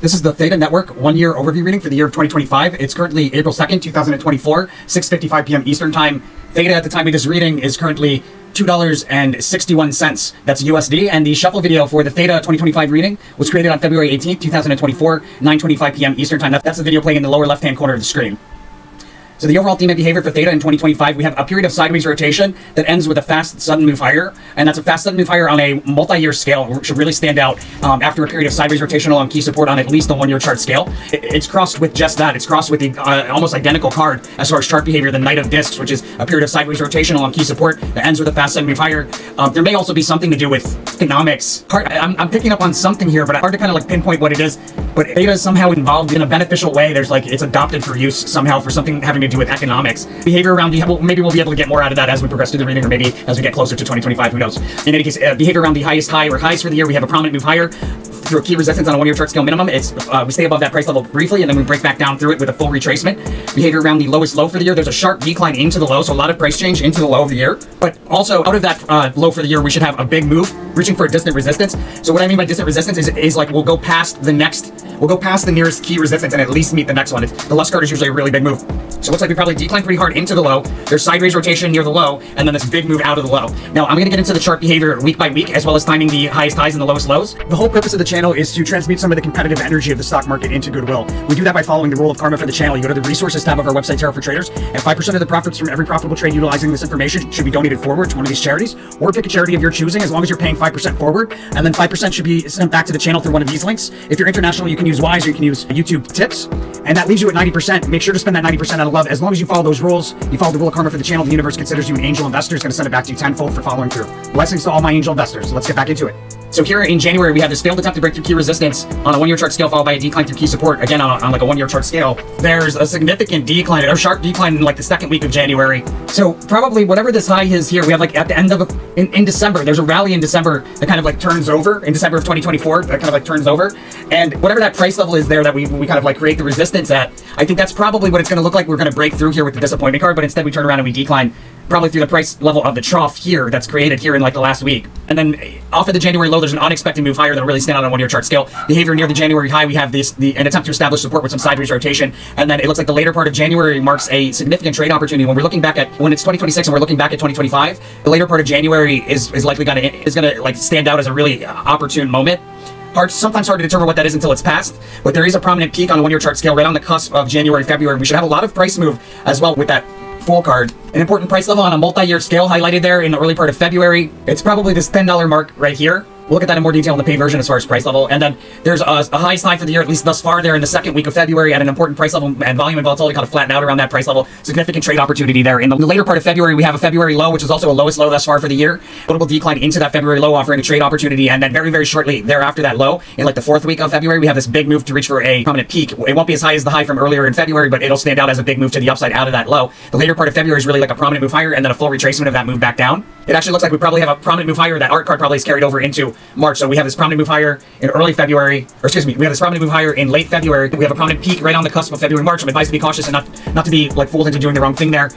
This is the Theta Network one-year overview reading for the year of 2025. It's currently April 2nd, 2024, 6:55 p.m. Eastern Time. Theta at the time of this reading is currently $2.61. That's USD. And the shuffle video for the Theta 2025 reading was created on February 18th, 2024, 9:25 p.m. Eastern Time. That's the video playing in the lower left-hand corner of the screen. So the overall theme and behavior for Theta in 2025, we have a period of sideways rotation that ends with a fast, sudden move higher. And that's a fast, sudden move higher on a multi-year scale. It should really stand out after a period of sideways rotation along key support on at least the one-year chart scale. It's crossed with just that. It's crossed with the almost identical card as far as chart behavior, the Knight of Discs, which is a period of sideways rotation along key support that ends with a fast, sudden move higher. There may also be something to do with economics. I'm picking up on something here, but hard to kind of like pinpoint what it is. But Theta is somehow involved in a beneficial way. There's like, it's adopted for use somehow for something having to do with economics. Behavior around the, well, maybe we'll be able to get more out of that as we progress through the reading, or maybe as we get closer to 2025, who knows. In any case, behavior around the highest high or highs for the year, we have a prominent move higher through a key resistance on a one-year chart scale minimum. It's we stay above that price level briefly, and then we break back down through it with a full retracement. Behavior around the lowest low for the year, there's a sharp decline into the low, so a lot of price change into the low of the year. But also out of that low for the year, we should have a big move, reaching for a distant resistance. So what I mean by distant resistance is like we'll go past the nearest key resistance and at least meet the next one. The left card is usually a really big move. So it looks like we probably declined pretty hard into the low. There's sideways rotation near the low, and then this big move out of the low. Now, I'm going to get into the chart behavior week by week, as well as timing the highest highs and the lowest lows. The whole purpose of the channel is to transmute some of the competitive energy of the stock market into goodwill. We do that by following the rule of karma for the channel. You go to the resources tab of our website, Tarot for Traders, and 5% of the profits from every profitable trade utilizing this information should be donated forward to one of these charities, or pick a charity of your choosing, as long as you're paying 5% forward, and then 5% should be sent back to the channel through one of these links. If you're international, you can use Wise, or you can use YouTube tips, and that leaves you at 90%. Make sure to spend that 90% out of love. As long as you follow those rules, you follow the rule of karma for the channel, the universe considers you an angel investor. It's going to send it back to you tenfold for following through. Blessings to all my angel investors. Let's get back into it. So here in January, we have this failed attempt to break through key resistance on a one-year chart scale, followed by a decline through key support. Again, on like a one-year chart scale, there's a significant decline, or sharp decline in like the second week of January. So probably whatever this high is here, we have like at the end of, in December, there's a rally in December that kind of like turns over, in December of 2024, that kind of like turns over. And whatever that price level is there that we kind of like create the resistance at, I think that's probably what it's going to look like. We're going to break through here with the disappointment card, but instead we turn around and we decline probably through the price level of the trough here that's created here in like the last week. And then off of the January low, there's an unexpected move higher that'll really stand out on a one-year chart scale. Behavior near the January high, we have an attempt to establish support with some sideways rotation. And then it looks like the later part of January marks a significant trade opportunity. When we're looking back at, when it's 2026 and we're looking back at 2025, the later part of January is likely gonna like stand out as a really opportune moment. Sometimes hard to determine what that is until it's passed, but there is a prominent peak on a one-year chart scale right on the cusp of January, February. We should have a lot of price move as well with that full card. An important price level on a multi-year scale highlighted there in the early part of February. It's probably this $10 mark right here. We'll look at that in more detail in the paid version as far as price level. And then there's a highest high for the year, at least thus far there in the second week of February, at an important price level, and volume and volatility kind of flatten out around that price level. Significant trade opportunity there. In the later part of February, we have a February low, which is also a lowest low thus far for the year. Notable decline into that February low, offering a trade opportunity. And then very, very shortly thereafter that low, in like the fourth week of February, we have this big move to reach for a prominent peak. It won't be as high as the high from earlier in February, but it'll stand out as a big move to the upside out of that low. The later part of February is really like a prominent move higher, and then a full retracement of that move back down. It actually looks like we probably have a prominent move higher. That art card probably is carried over into March. So we have this prominent move higher in early February, or excuse me, we have this prominent move higher in late February. We have a prominent peak right on the cusp of February, March. I'm advised to be cautious and not to be like fooled into doing the wrong thing there.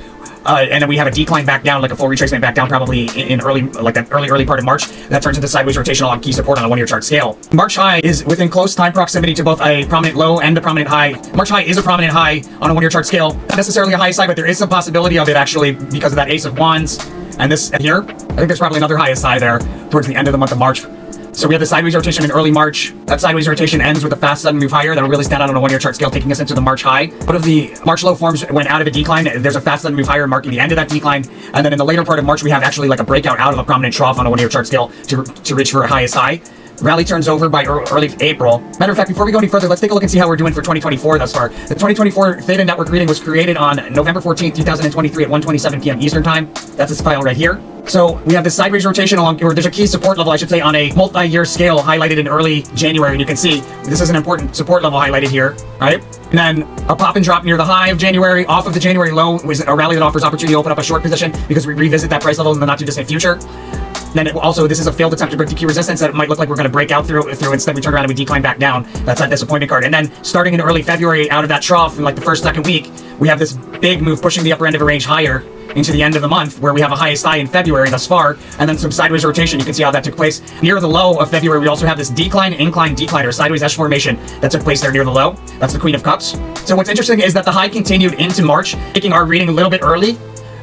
And then we have a decline back down, like a full retracement back down, probably in early part of March. That turns into sideways rotation along key support on a one-year chart scale. March high is within close time proximity to both a prominent low and a prominent high. March high is a prominent high on a one-year chart scale. Not necessarily a high side, but there is some possibility of it actually because of that Ace of Wands. And this here, I think there's probably another highest high there towards the end of the month of March. So we have the sideways rotation in early March. That sideways rotation ends with a fast sudden move higher that'll really stand out on a one-year chart scale, taking us into the March high. One of the March low forms went out of a decline. There's a fast sudden move higher marking the end of that decline. And then in the later part of March, we have actually like a breakout out of a prominent trough on a one-year chart scale to reach for a highest high. Rally turns over by early April. Matter of fact, before we go any further, let's take a look and see how we're doing for 2024 thus far. The 2024 Theta Network reading was created on November 14th, 2023 at 1:27 p.m. Eastern Time. That's this file right here. So we have this sideways rotation along, or there's a key support level, I should say, on a multi-year scale highlighted in early January. And you can see this is an important support level highlighted here, right? And then a pop and drop near the high of January, off of the January low, was a rally that offers opportunity to open up a short position because we revisit that price level in the not too distant future. Then also, this is a failed attempt to break the key resistance that it might look like we're going to break out through. Instead, we turn around and we decline back down. That's that disappointment card. And then starting in early February, out of that trough in like the first, second week, we have this big move pushing the upper end of a range higher. into the end of the month, where we have a highest high in February thus far, and then some sideways rotation. You can see how that took place. Near the low of February, we also have this decline, incline, decline, or sideways S formation that took place there near the low. That's the Queen of Cups. So what's interesting is that the high continued into March, making our reading a little bit early.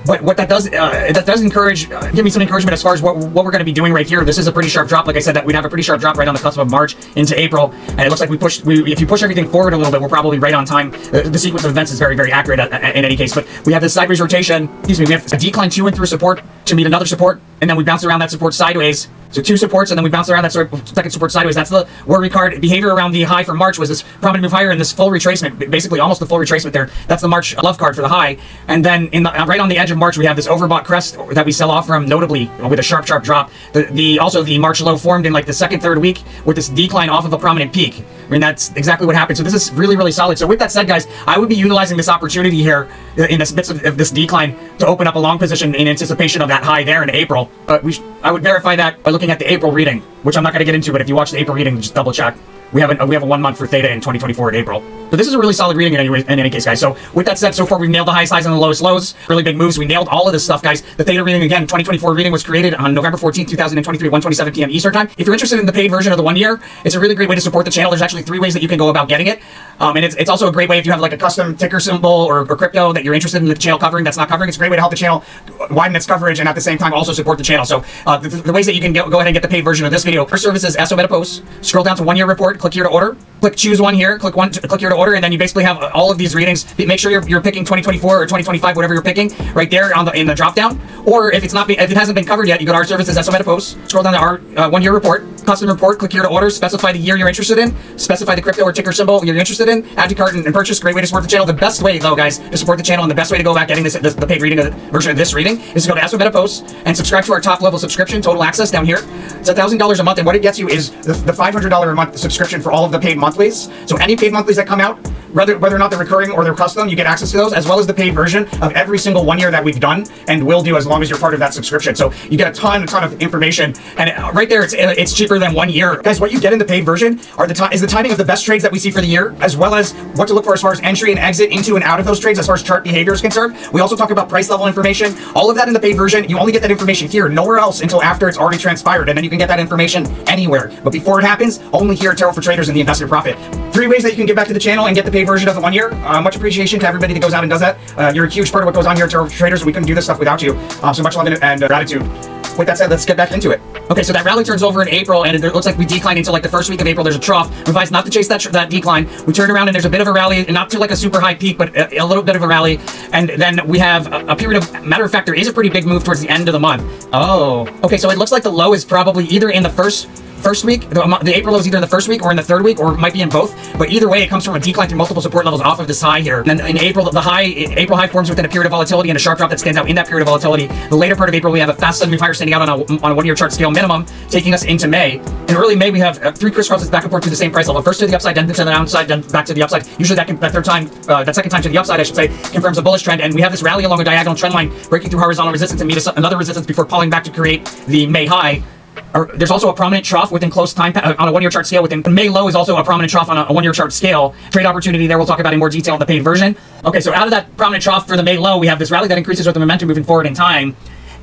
But what that does encourage, give me some encouragement as far as what we're going to be doing right here. This is a pretty sharp drop. Like I said, that we'd have a pretty sharp drop right on the cusp of March into April, and it looks like if you push everything forward a little bit, we're probably right on time. The sequence of events is very, very accurate in any case. But we have this sideways rotation. Excuse me. We have a decline to and through support to meet another support, and then we bounce around that support sideways. So two supports, and then we bounce around that second support sideways. That's the worry card. Behavior around the high from March was this prominent move higher and this full retracement, basically almost the full retracement there. That's the March love card for the high. And then right on the edge of March, we have this overbought crest that we sell off from, notably with a sharp drop. Also the March low formed in like the second, third week with this decline off of a prominent peak. I mean, that's exactly what happened. So this is really, really solid. So with that said, guys, I would be utilizing this opportunity here in the midst of this decline to open up a long position in anticipation of that high there in April. But I would verify that by looking at the April reading, which I'm not going to get into, but if you watch the April reading, just double check. We have a 1 month for Theta in 2024 in April. So this is a really solid reading in any case, guys. So with that said, so far we've nailed the highest highs and the lowest lows. Really big moves. We nailed all of this stuff, guys. The Theta reading, again, 2024 reading was created on November 14th, 2023, 1:27 p.m. Eastern time. If you're interested in the paid version of the 1 year, it's a really great way to support the channel. There's actually 3 ways that you can go about getting it. And it's also a great way if you have like a custom ticker symbol or crypto that you're interested in the channel covering that's not covering. It's a great way to help the channel widen its coverage and at the same time also support the channel. So the ways that you can go ahead and get the paid version of this video. First service is SO Meta Post. Scroll down to 1 year report, click here to order. Click choose one here, click here to order, and then you basically have all of these readings. Make sure you're picking 2024 or 2025, whatever you're picking, right there in the drop down. Or if it hasn't been covered yet, you go to our services, SO Meta Post, scroll down to our 1 year report, custom report, click here to order, specify the year you're interested in, specify the crypto or ticker symbol you're interested in, add to cart and purchase. Great way to support the channel. The best way though, guys, to support the channel and the best way to go about getting the paid reading version of this reading is to go to SO Meta Post and subscribe to our top level subscription, total access down here. It's $1,000 a month, and what it gets you is the $500 a month subscription for all of the paid monthlies. So any paid monthlies that come out, whether or not they're recurring or they're custom, you get access to those, as well as the paid version of every single 1 year that we've done and will do as long as you're part of that subscription. So you get a ton of information, and right there, it's cheaper than 1 year. Guys, what you get in the paid version is the timing of the best trades that we see for the year, as well as what to look for as far as entry and exit into and out of those trades, as far as chart behavior is concerned. We also talk about price level information, all of that in the paid version. You only get that information here, nowhere else until after it's already transpired, and then you can get that information anywhere. But before it happens, only here at Tarot for Traders and the Investor Profit. 3 ways that you can give back to the channel and get the paid version of the 1 year. Much appreciation to everybody that goes out and does that. You're a huge part of what goes on here at Tarot for Traders. We couldn't do this stuff without you. So much love and gratitude. With that said, let's get back into it. Okay, so that rally turns over in April, and it looks like we decline into like the first week of April. There's a trough. We advise not to chase that decline. We turn around and there's a bit of a rally, and not to like a super high peak, but a little bit of a rally. And then we have a period of, matter of fact, there is a pretty big move towards the end of the month. Oh, okay, so it looks like the low is probably either in the first week, the April low is either in the first week or in the third week, or it might be in both. But either way, it comes from a decline through multiple support levels off of this high here. And then in April, April high forms within a period of volatility and a sharp drop that stands out in that period of volatility. The later part of April, we have a fast sudden move higher standing out on a 1 year chart scale minimum, taking us into May. In early May, we have 3 crisscrosses back and forth to the same price level. First to the upside, then to the downside, then back to the upside. Usually that second time to the upside, I should say, confirms a bullish trend. And we have this rally along a diagonal trend line, breaking through horizontal resistance and meet another resistance before pulling back to create the May high. There's also a prominent trough within close time on a 1 year chart scale. Within May low is also a prominent trough on a 1 year chart scale. Trade opportunity there we'll talk about in more detail in the paid version. Okay, so out of that prominent trough for the May low, we have this rally that increases with the momentum moving forward in time.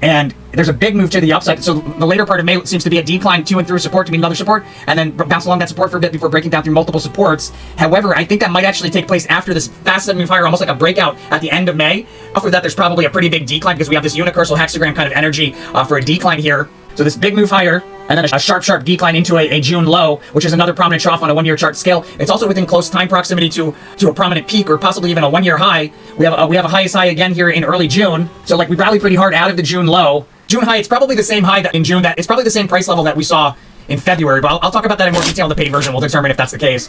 And there's a big move to the upside. So the later part of May seems to be a decline to and through support to meet another support, and then bounce along that support for a bit before breaking down through multiple supports. However, I think that might actually take place after this fast sudden move higher, almost like a breakout at the end of May. After that, there's probably a pretty big decline because we have this unicursal hexagram kind of energy for a decline here. So this big move higher, and then a sharp decline into a June low, which is another prominent trough on a 1 year chart scale. It's also within close time proximity to a prominent peak, or possibly even a 1 year high. We have a highest high again here in early June. So like we rallied pretty hard out of the June low. June high, it's probably the same high that in June, that it's probably the same price level that we saw in February, but I'll talk about that in more detail in the paid version. We'll determine if that's the case.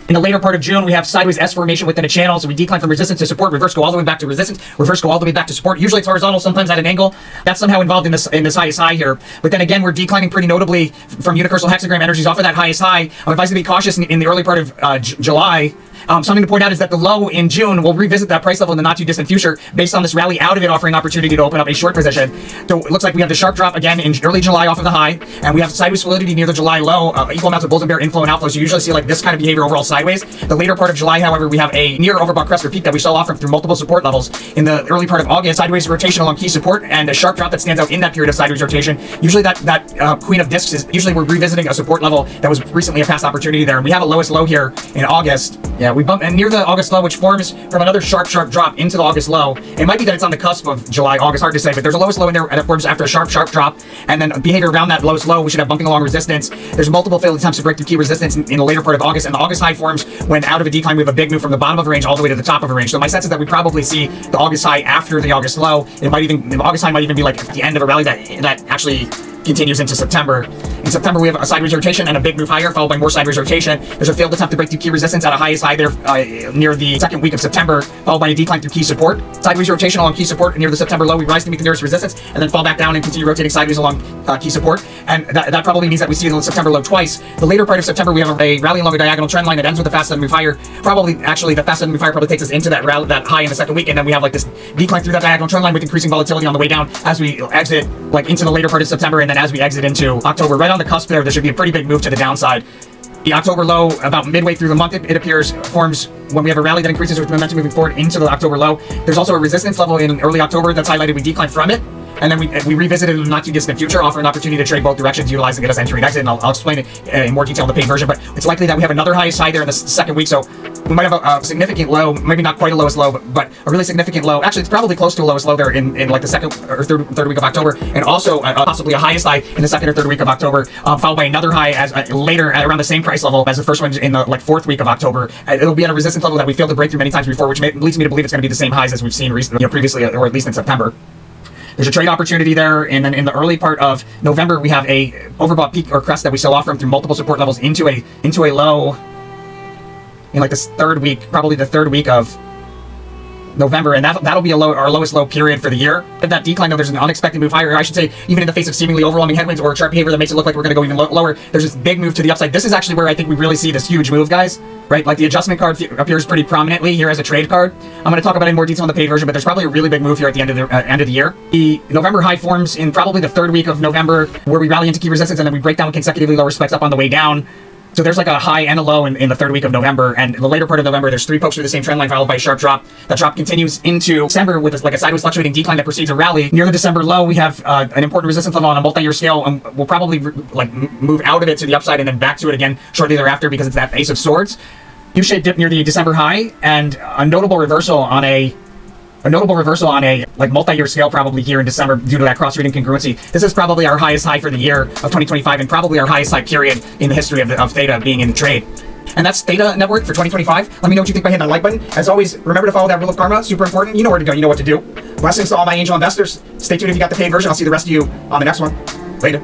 In the later part of June, we have sideways S formation within a channel, so we decline from resistance to support, reverse go all the way back to resistance, reverse go all the way back to support. Usually it's horizontal, sometimes at an angle. That's somehow involved in this highest high here. But then again, we're declining pretty notably from unicursal hexagram energies off of that highest high. I'm advised to be cautious in the early part of July. Something to point out is that the low in June will revisit that price level in the not too distant future based on this rally out of it, offering opportunity to open up a short position. So it looks like we have the sharp drop again in early July off of the high, and we have sideways solidity near the July low, equal amounts of bulls and bear inflow and outflow. So you usually see like this kind of behavior overall sideways. The later part of July, however, we have a near overbought crest or peak that we saw off from through multiple support levels. In the early part of August, sideways rotation along key support and a sharp drop that stands out in that period of sideways rotation. Usually that queen of discs is usually we're revisiting a support level that was recently a past opportunity there. And we have a lowest low here in August. Yeah, we bump and near the August low, which forms from another sharp drop into the August low. It might be that it's on the cusp of July, August, hard to say, but there's a lowest low in there and it forms after a sharp drop, and then behavior around that lowest low. We should have bumping along resistance. There's multiple failed attempts to break through key resistance in the later part of August, and the August high forms when out of a decline we have a big move from the bottom of a range all the way to the top of a range. So my sense is that we probably see the August high after the August low. The August high might even be like the end of a rally that actually continues into September. In September, we have a sideways rotation and a big move higher, followed by more sideways rotation. There's a failed attempt to break through key resistance at a highest high there near the second week of September, followed by a decline through key support. Sideways rotation along key support near the September low. We rise to meet the nearest resistance and then fall back down and continue rotating sideways along key support. And that probably means that we see the September low twice. The later part of September, we have a rally along a diagonal trend line that ends with a fast sudden move higher. Actually, the fast sudden move higher probably takes us into that high in the second week, and then we have like this decline through that diagonal trend line with increasing volatility on the way down as we exit like into the later part of September, and then as we exit into October. Right on the cusp there should be a pretty big move to the downside. The October low, about midway through the month, it appears, forms when we have a rally that increases with momentum moving forward into the October low. There's also a resistance level in early October that's highlighted. We decline from it, and then we revisit it in the not too distant future, offer an opportunity to trade both directions, utilizing it as entry and exit, and I'll explain it in more detail in the paid version, but it's likely that we have another highest high there in the second week, so we might have a significant low, maybe not quite a lowest low, but a really significant low. Actually, it's probably close to a lowest low there in like the second or third week of October, and also possibly a highest high in the second or third week of October, followed by another high as later at around the same price level as the first one in the like fourth week of October. It'll be at a resistance level that we failed to break through many times before, which leads me to believe it's going to be the same highs as we've seen recently, previously, or at least in September. There's a trade opportunity there, and then in the early part of November, we have a overbought peak or crest that we sell off from through multiple support levels into a low in like this third week, probably the third week of November, and that'll be our lowest low period for the year. If that decline, though, there's an unexpected move higher, or I should say, even in the face of seemingly overwhelming headwinds or chart behavior that makes it look like we're going to go even lower, there's this big move to the upside. This is actually where I think we really see this huge move, guys. Right, like the adjustment card appears pretty prominently here as a trade card. I'm going to talk about it in more detail in the paid version, but there's probably a really big move here at the end of the year. The November high forms in probably the third week of November, where we rally into key resistance and then we break down consecutively lower specs up on the way down. So there's like a high and a low in the third week of November, and in the later part of November, there's three pokes through the same trend line followed by a sharp drop. That drop continues into December with like a sideways fluctuating decline that precedes a rally. Near the December low, we have an important resistance level on a multi-year scale, and we'll probably move out of it to the upside and then back to it again shortly thereafter because it's that Ace of Swords. U-shaped dip near the December high, and a notable reversal on a like multi-year scale probably here in December due to that cross-reading congruency. This is probably our highest high for the year of 2025 and probably our highest high period in the history of Theta being in trade. And that's Theta Network for 2025. Let me know what you think by hitting that like button. As always, remember to follow that rule of karma. Super important. You know where to go. You know what to do. Blessings to all my angel investors. Stay tuned if you got the paid version. I'll see the rest of you on the next one. Later.